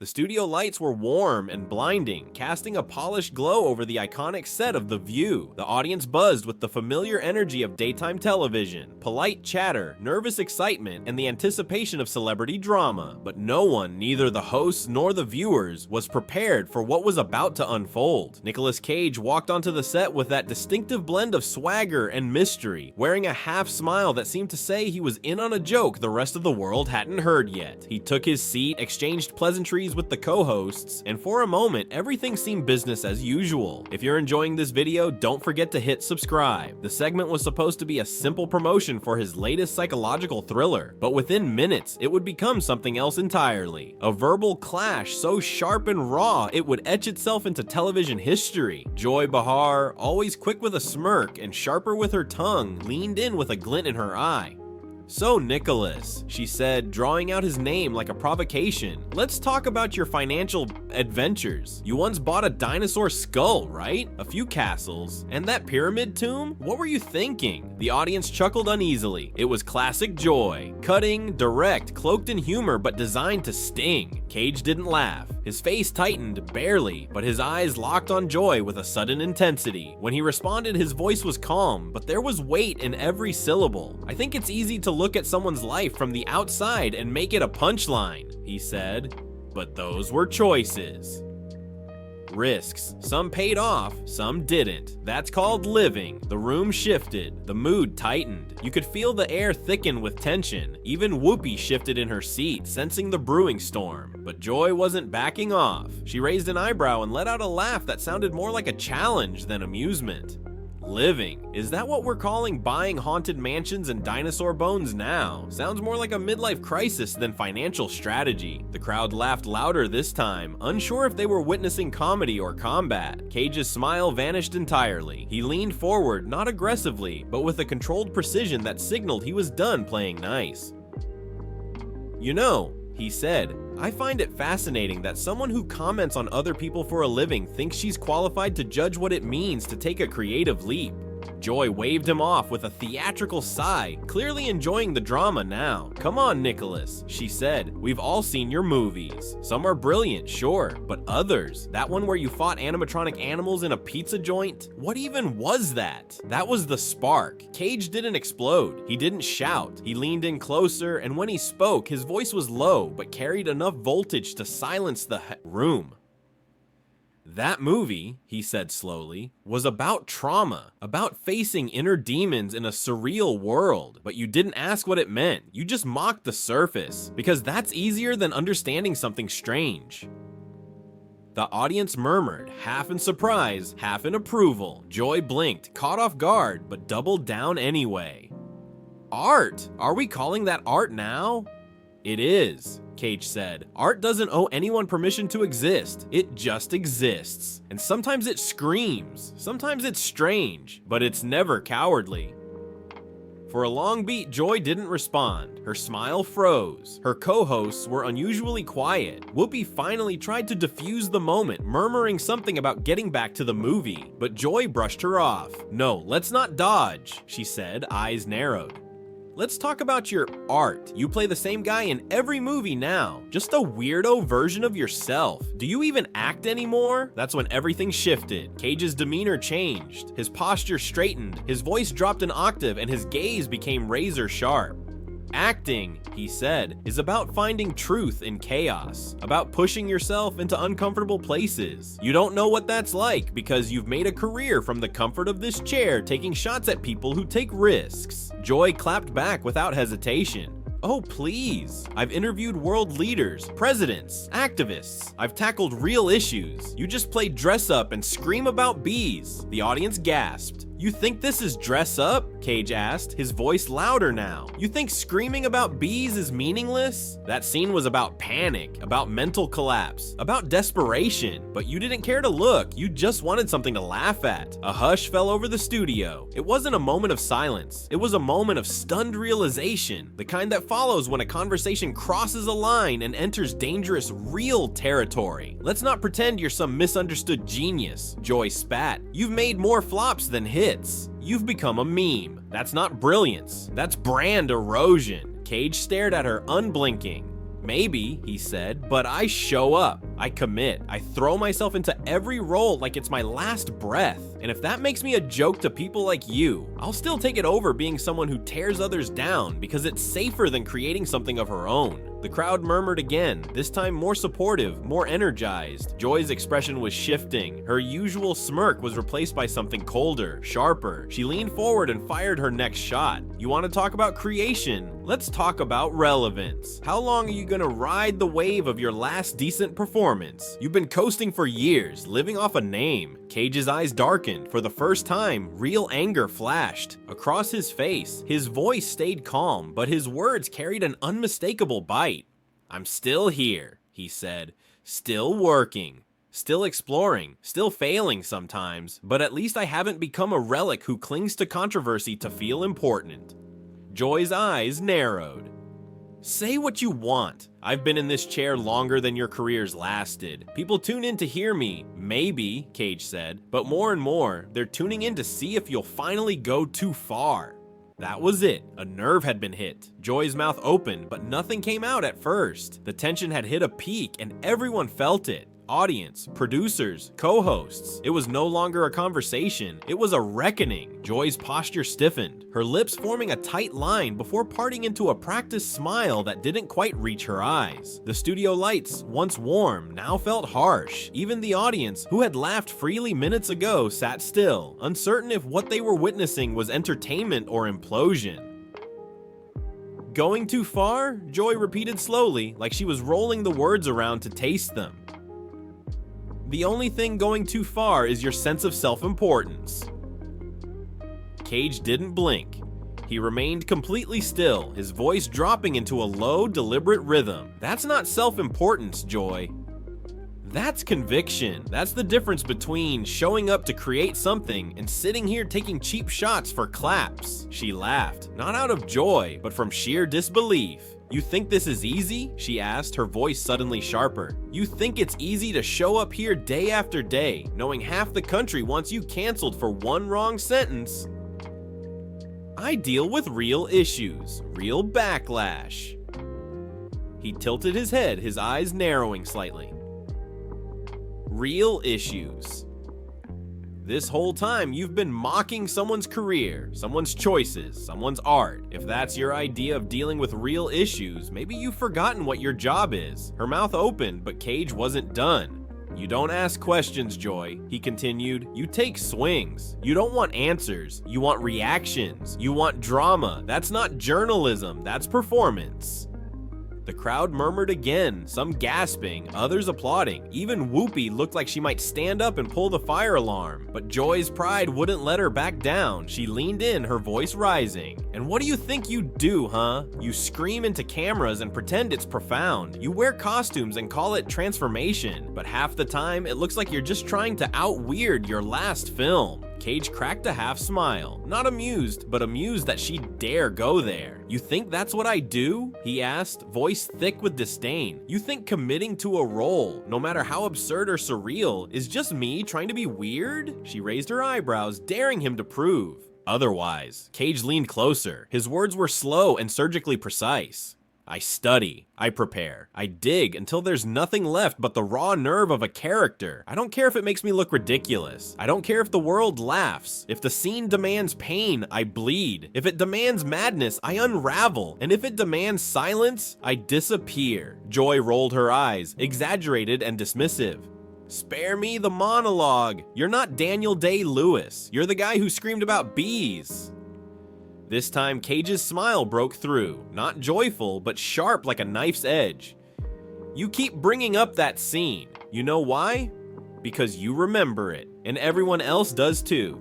The studio lights were warm and blinding, casting a polished glow over the iconic set of The View. The audience buzzed with the familiar energy of daytime television, polite chatter, nervous excitement, and the anticipation of celebrity drama. But no one, neither the hosts nor the viewers, was prepared for what was about to unfold. Nicolas Cage walked onto the set with that distinctive blend of swagger and mystery, wearing a half smile that seemed to say he was in on a joke the rest of the world hadn't heard yet. He took his seat, exchanged pleasantries with the co-hosts, and for a moment, everything seemed business as usual. If you're enjoying this video, don't forget to hit subscribe. The segment was supposed to be a simple promotion for his latest psychological thriller, but within minutes, it would become something else entirely. A verbal clash so sharp and raw, it would etch itself into television history. Joy Behar, always quick with a smirk and sharper with her tongue, leaned in with a glint in her eye. "So, Nicolas," she said, drawing out his name like a provocation, "let's talk about your financial adventures. You once bought a dinosaur skull, right? A few castles, and that pyramid tomb? What were you thinking?" The audience chuckled uneasily. It was classic Joy. Cutting, direct, cloaked in humor, but designed to sting. Cage didn't laugh. His face tightened, barely, but his eyes locked on Joy with a sudden intensity. When he responded, his voice was calm, but there was weight in every syllable. "I think it's easy to look at someone's life from the outside and make it a punchline," he said. "But those were choices. Risks. Some paid off, some didn't. That's called living." The room shifted. The mood tightened. You could feel the air thicken with tension. Even Whoopi shifted in her seat, sensing the brewing storm. But Joy wasn't backing off. She raised an eyebrow and let out a laugh that sounded more like a challenge than amusement. "Living. Is that what we're calling buying haunted mansions and dinosaur bones now? Sounds more like a midlife crisis than financial strategy." The crowd laughed louder this time, unsure if they were witnessing comedy or combat. Cage's smile vanished entirely. He leaned forward, not aggressively, but with a controlled precision that signaled he was done playing nice. "You know," he said, "I find it fascinating that someone who comments on other people for a living thinks she's qualified to judge what it means to take a creative leap." Joy waved him off with a theatrical sigh, clearly enjoying the drama now. "Come on, Nicolas," she said. "We've all seen your movies. Some are brilliant, sure, but others, that one where you fought animatronic animals in a pizza joint? What even was that?" That was the spark. Cage didn't explode. He didn't shout. He leaned in closer, and when he spoke, his voice was low, but carried enough voltage to silence the room. "That movie," he said slowly, "was about trauma, about facing inner demons in a surreal world. But you didn't ask what it meant. You just mocked the surface, because that's easier than understanding something strange." The audience murmured, half in surprise, half in approval. Joy blinked, caught off guard, but doubled down anyway. "Art? Are we calling that art now?" "It is," Cage said. "Art doesn't owe anyone permission to exist. It just exists. And sometimes it screams, sometimes it's strange, but it's never cowardly." For a long beat, Joy didn't respond. Her smile froze. Her co-hosts were unusually quiet. Whoopi finally tried to diffuse the moment, murmuring something about getting back to the movie, but Joy brushed her off. "No, let's not dodge," she said, eyes narrowed. "Let's talk about your art. You play the same guy in every movie now. Just a weirdo version of yourself. Do you even act anymore?" That's when everything shifted. Cage's demeanor changed. His posture straightened. His voice dropped an octave and his gaze became razor sharp. "Acting," he said, "is about finding truth in chaos, about pushing yourself into uncomfortable places. You don't know what that's like because you've made a career from the comfort of this chair taking shots at people who take risks." Joy clapped back without hesitation. "Oh, please. I've interviewed world leaders, presidents, activists. I've tackled real issues. You just play dress up and scream about bees." The audience gasped. "You think this is dress up?" Cage asked, his voice louder now. "You think screaming about bees is meaningless?" That scene was about panic, about mental collapse, about desperation, but you didn't care to look. You just wanted something to laugh at. A hush fell over the studio. It wasn't a moment of silence. It was a moment of stunned realization, the kind that follows when a conversation crosses a line and enters dangerous, real territory. "Let's not pretend you're some misunderstood genius," Joy spat. "You've made more flops than hits. You've become a meme. That's not brilliance. That's brand erosion." Cage stared at her unblinking. Maybe, he said, but I show up. I commit. I throw myself into every role like it's my last breath. And if that makes me a joke to people like you, I'll still take it over being someone who tears others down because it's safer than creating something of her own. The crowd murmured again, this time more supportive, more energized. Joy's expression was shifting. Her usual smirk was replaced by something colder, sharper. She leaned forward and fired her next shot. You want to talk about creation? Let's talk about relevance. How long are you gonna ride the wave of your last decent performance? You've been coasting for years, living off a name. Cage's eyes darkened. For the first time, real anger flashed across his face. His voice stayed calm, but his words carried an unmistakable bite. I'm still here, he said, still working, still exploring, still failing sometimes, but at least I haven't become a relic who clings to controversy to feel important. Joy's eyes narrowed. Say what you want. I've been in this chair longer than your careers lasted. People tune in to hear me, maybe, Cage said, but more and more, they're tuning in to see if you'll finally go too far. That was it. A nerve had been hit. Joy's mouth opened, but nothing came out at first. The tension had hit a peak, and everyone felt it. Audience, producers, co-hosts. It was no longer a conversation. It was a reckoning. Joy's posture stiffened, her lips forming a tight line before parting into a practiced smile that didn't quite reach her eyes. The studio lights, once warm, now felt harsh. Even the audience, who had laughed freely minutes ago, sat still, uncertain if what they were witnessing was entertainment or implosion. Going too far? Joy repeated slowly, like she was rolling the words around to taste them. The only thing going too far is your sense of self-importance. Cage didn't blink. He remained completely still, his voice dropping into a low, deliberate rhythm. That's not self-importance, Joy. That's conviction. That's the difference between showing up to create something and sitting here taking cheap shots for claps. She laughed, not out of joy, but from sheer disbelief. You think this is easy? She asked, her voice suddenly sharper. You think it's easy to show up here day after day, knowing half the country wants you canceled for one wrong sentence? I deal with real issues, real backlash. He tilted his head, his eyes narrowing slightly. Real issues. This whole time, you've been mocking someone's career, someone's choices, someone's art. If that's your idea of dealing with real issues, maybe you've forgotten what your job is. Her mouth opened, but Cage wasn't done. You don't ask questions, Joy, he continued. You take swings. You don't want answers. You want reactions. You want drama. That's not journalism, that's performance. The crowd murmured again, some gasping, others applauding. Even Whoopi looked like she might stand up and pull the fire alarm. But Joy's pride wouldn't let her back down. She leaned in, her voice rising. And what do you think you do, huh? You scream into cameras and pretend it's profound. You wear costumes and call it transformation. But half the time, it looks like you're just trying to out-weird your last film. Cage cracked a half smile, not amused, but amused that she'd dare go there. You think that's what I do? He asked, voice thick with disdain. You think committing to a role, no matter how absurd or surreal, is just me trying to be weird? She raised her eyebrows, daring him to prove otherwise. Cage leaned closer. His words were slow and surgically precise. I study, I prepare, I dig until there's nothing left but the raw nerve of a character. I don't care if it makes me look ridiculous. I don't care if the world laughs. If the scene demands pain, I bleed. If it demands madness, I unravel. And if it demands silence, I disappear. Joy rolled her eyes, exaggerated and dismissive. Spare me the monologue. You're not Daniel Day-Lewis. You're the guy who screamed about bees. This time, Cage's smile broke through, not joyful, but sharp like a knife's edge. You keep bringing up that scene. You know why? Because you remember it, and everyone else does too.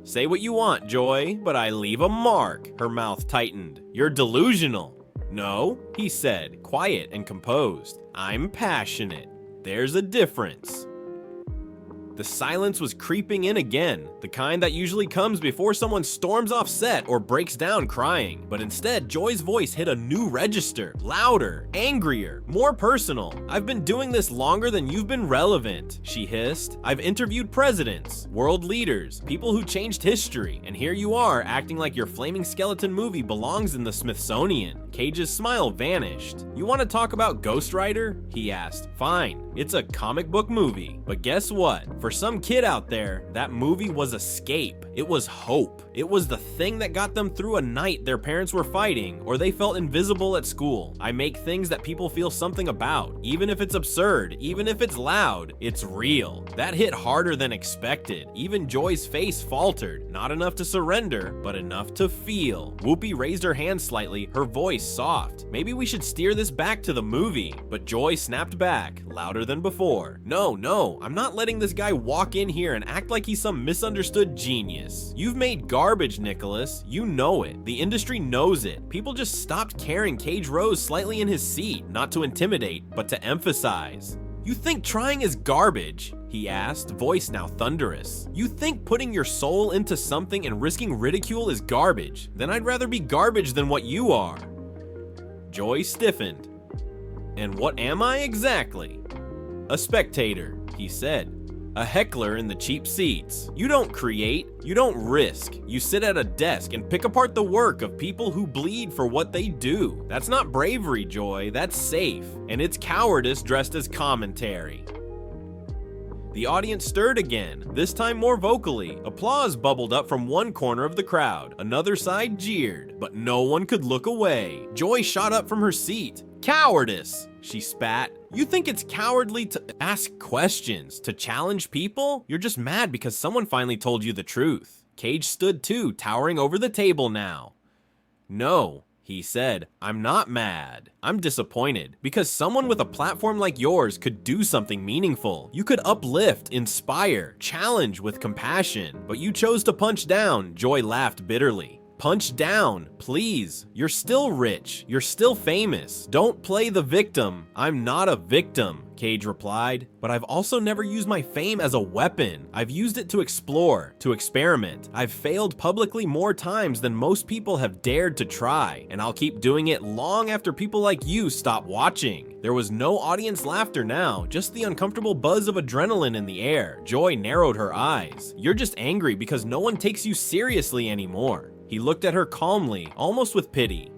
Say what you want, Joy, but I leave a mark. Her mouth tightened. You're delusional. No, he said, quiet and composed. I'm passionate. There's a difference. The silence was creeping in again, the kind that usually comes before someone storms off set or breaks down crying. But instead, Joy's voice hit a new register, louder, angrier, more personal. I've been doing this longer than you've been relevant, she hissed. I've interviewed presidents, world leaders, people who changed history, and here you are acting like your flaming skeleton movie belongs in the Smithsonian. Cage's smile vanished. You want to talk about Ghost Rider? He asked. Fine, it's a comic book movie. But guess what? For some kid out there, that movie was escape. It was hope. It was the thing that got them through a night their parents were fighting, or they felt invisible at school. I make things that people feel something about. Even if it's absurd, even if it's loud, it's real. That hit harder than expected. Even Joy's face faltered. Not enough to surrender, but enough to feel. Whoopi raised her hand slightly, her voice soft. Maybe we should steer this back to the movie. But Joy snapped back, louder than before. No, I'm not letting this guy walk in here and act like he's some misunderstood genius. You've made garbage, Nicholas. You know it. The industry knows it. People just stopped caring. Cage rose slightly in his seat, not to intimidate, but to emphasize. You think trying is garbage? He asked, voice now thunderous. You think putting your soul into something and risking ridicule is garbage? Then I'd rather be garbage than what you are. Joy stiffened. And what am I exactly? A spectator, he said. A heckler in the cheap seats. You don't create, you don't risk. You sit at a desk and pick apart the work of people who bleed for what they do. That's not bravery, Joy, that's safe. And it's cowardice dressed as commentary. The audience stirred again, this time more vocally. Applause bubbled up from one corner of the crowd. Another side jeered, but no one could look away. Joy shot up from her seat. Cowardice, she spat. You think it's cowardly to ask questions, to challenge people? You're just mad because someone finally told you the truth. Cage stood too, towering over the table now. No, he said, I'm not mad. I'm disappointed because someone with a platform like yours could do something meaningful. You could uplift, inspire, challenge with compassion, but you chose to punch down. Joy laughed bitterly. Punch down, please. You're still rich. You're still famous. Don't play the victim. I'm not a victim, Cage replied. But I've also never used my fame as a weapon. I've used it to explore, to experiment. I've failed publicly more times than most people have dared to try, and I'll keep doing it long after people like you stop watching. There was no audience laughter now, just the uncomfortable buzz of adrenaline in the air. Joy narrowed her eyes. You're just angry because no one takes you seriously anymore. He looked at her calmly, almost with pity.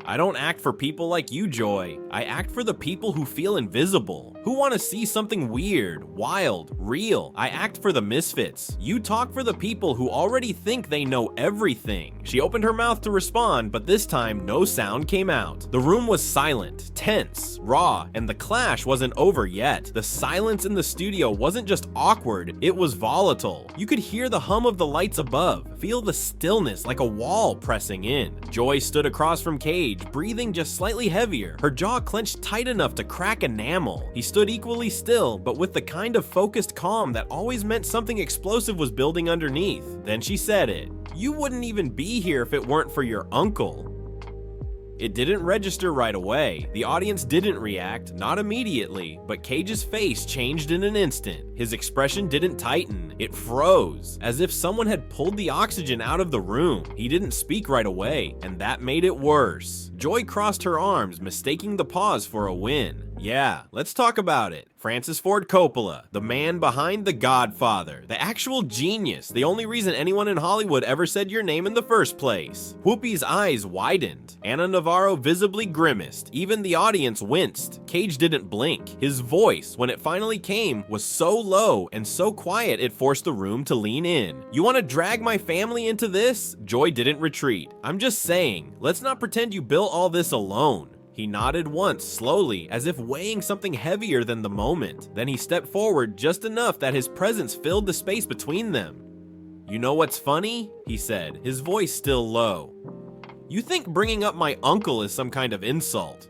I don't act for people like you, Joy. I act for the people who feel invisible, who want to see something weird, wild, real. I act for the misfits. You talk for the people who already think they know everything. She opened her mouth to respond, but this time no sound came out. The room was silent, tense, raw, and the clash wasn't over yet. The silence in the studio wasn't just awkward, it was volatile. You could hear the hum of the lights above, feel the stillness like a wall pressing in. Joy stood across from Cage, breathing just slightly heavier, her jaw clenched tight enough to crack enamel. He stood equally still, but with the kind of focused calm that always meant something explosive was building underneath. Then she said it. You wouldn't even be here if it weren't for your uncle. It didn't register right away. The audience didn't react, not immediately, but Cage's face changed in an instant. His expression didn't tighten, it froze, as if someone had pulled the oxygen out of the room. He didn't speak right away, and that made it worse. Joy crossed her arms, mistaking the pause for a win. Yeah, let's talk about it. Francis Ford Coppola, the man behind The Godfather, the actual genius, the only reason anyone in Hollywood ever said your name in the first place. Whoopi's eyes widened. Ana Navarro visibly grimaced. Even the audience winced. Cage didn't blink. His voice, when it finally came, was so low and so quiet it forced the room to lean in. You want to drag my family into this? Joy didn't retreat. I'm just saying, let's not pretend you built all this alone. He nodded once, slowly, as if weighing something heavier than the moment. Then he stepped forward just enough that his presence filled the space between them. You know what's funny? He said, his voice still low. You think bringing up my uncle is some kind of insult.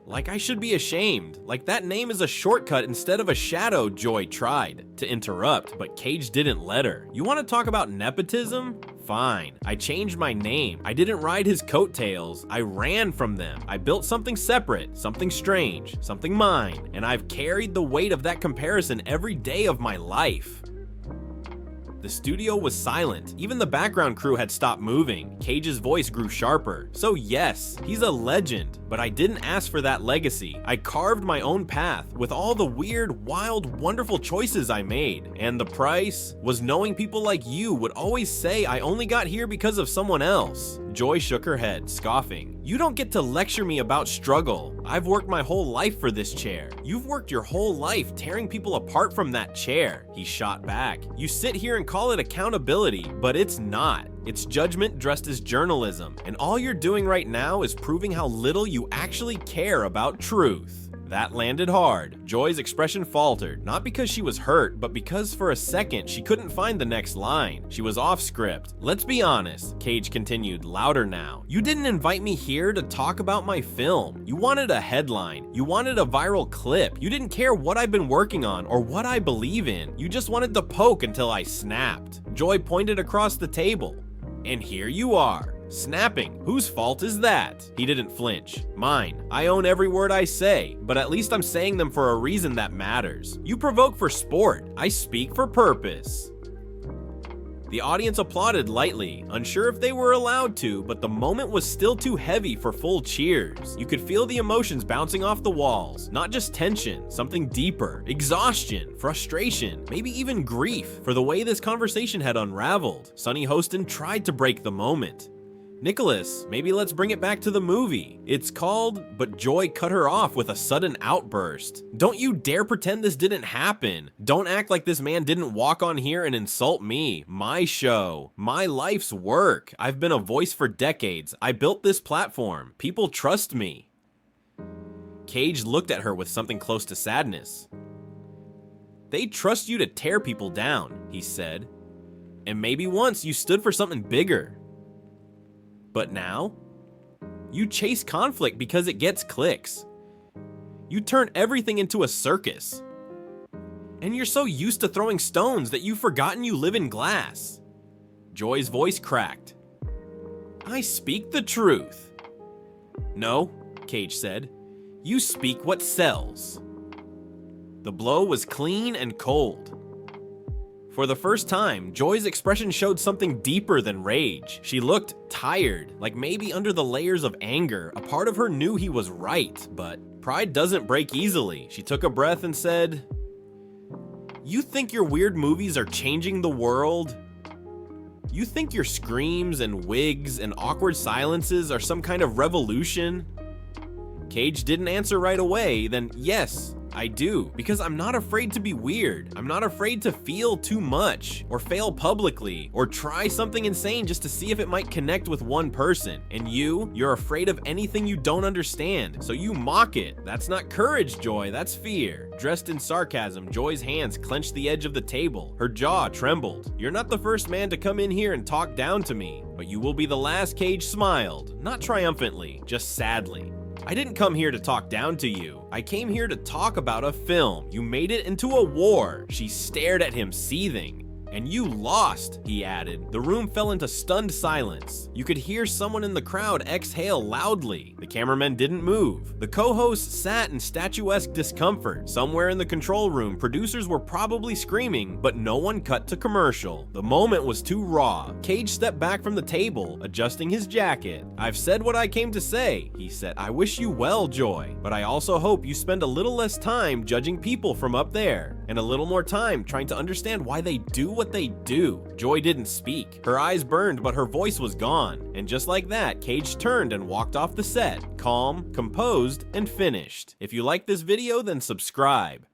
Like I should be ashamed, like that name is a shortcut instead of a shadow. Joy tried to interrupt, but Cage didn't let her. You want to talk about nepotism? Fine. I changed my name. I didn't ride his coattails. I ran from them. I built something separate, something strange, something mine, and I've carried the weight of that comparison every day of my life. The studio was silent. Even the background crew had stopped moving. Cage's voice grew sharper. So yes, he's a legend, but I didn't ask for that legacy. I carved my own path with all the weird, wild, wonderful choices I made. And the price was knowing people like you would always say I only got here because of someone else. Joy shook her head, scoffing. You don't get to lecture me about struggle. I've worked my whole life for this chair. You've worked your whole life tearing people apart from that chair. He shot back. You sit here and call it accountability, but it's not. It's judgment dressed as journalism, and all you're doing right now is proving how little you actually care about truth. That landed hard. Joy's expression faltered, not because she was hurt, but because for a second she couldn't find the next line. She was off script. Let's be honest, Cage continued, louder now. You didn't invite me here to talk about my film. You wanted a headline. You wanted a viral clip. You didn't care what I've been working on or what I believe in. You just wanted to poke until I snapped. Joy pointed across the table. And here you are. Snapping. Whose fault is that? He didn't flinch. Mine. I own every word I say, but at least I'm saying them for a reason that matters. You provoke for sport. I speak for purpose. The audience applauded lightly, unsure if they were allowed to, but the moment was still too heavy for full cheers. You could feel the emotions bouncing off the walls, not just tension, something deeper, exhaustion, frustration, maybe even grief for the way this conversation had unraveled. Sonny Hostin tried to break the moment. Nicolas, maybe let's bring it back to the movie. It's called, but Joy cut her off with a sudden outburst. Don't you dare pretend this didn't happen. Don't act like this man didn't walk on here and insult me. My show. My life's work. I've been a voice for decades. I built this platform. People trust me. Cage looked at her with something close to sadness. They trust you to tear people down, he said. And maybe once you stood for something bigger. But now, you chase conflict because it gets clicks. You turn everything into a circus. And you're so used to throwing stones that you've forgotten you live in glass. Joy's voice cracked. I speak the truth. No, Cage said. You speak what sells. The blow was clean and cold. For the first time, Joy's expression showed something deeper than rage. She looked tired, like maybe under the layers of anger, a part of her knew he was right, but pride doesn't break easily. She took a breath and said, You think your weird movies are changing the world? You think your screams and wigs and awkward silences are some kind of revolution? Cage didn't answer right away, then yes, I do, because I'm not afraid to be weird. I'm not afraid to feel too much, or fail publicly, or try something insane just to see if it might connect with one person. And you're afraid of anything you don't understand, so you mock it. That's not courage, Joy, that's fear. Dressed in sarcasm, Joy's hands clenched the edge of the table. Her jaw trembled. You're not the first man to come in here and talk down to me, but you will be the last. Cage smiled, not triumphantly, just sadly. I didn't come here to talk down to you. I came here to talk about a film. You made it into a war. She stared at him, seething. And you lost, he added. The room fell into stunned silence. You could hear someone in the crowd exhale loudly. The cameramen didn't move. The co-hosts sat in statuesque discomfort. Somewhere in the control room, producers were probably screaming, but no one cut to commercial. The moment was too raw. Cage stepped back from the table, adjusting his jacket. I've said what I came to say, he said. I wish you well, Joy, but I also hope you spend a little less time judging people from up there, and a little more time trying to understand why they do what they do. Joy didn't speak. Her eyes burned, but her voice was gone. And just like that, Cage turned and walked off the set, calm, composed, and finished. If you like this video, then subscribe.